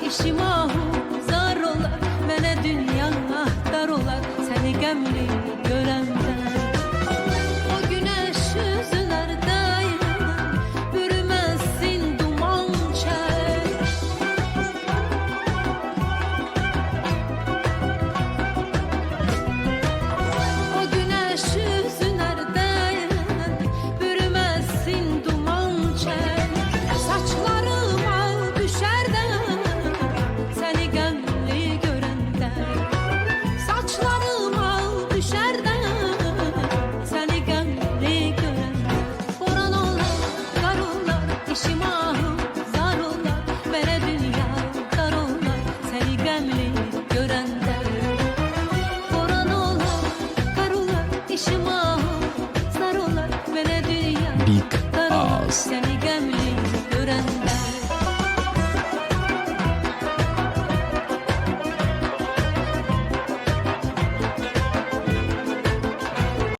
işim ahu zar olar, mənə dünya dar olar, səni qəmli görəndə. O güneş yüzlerde bürümezsin duman çək. O güneş yüzlerde bürümezsin duman çək. Saçlarıma düşer de seni qəmli görəndə. Saçlarıma düşer de seni qəmli görəndə. Boran olar, qar olar, işim ahu zar olar, mənə dünya dar olar, səni qəmli görəndə. Boran olar, qar olar, işim ahu zar olar, mənə dünya Big dar olar, Ağız. səni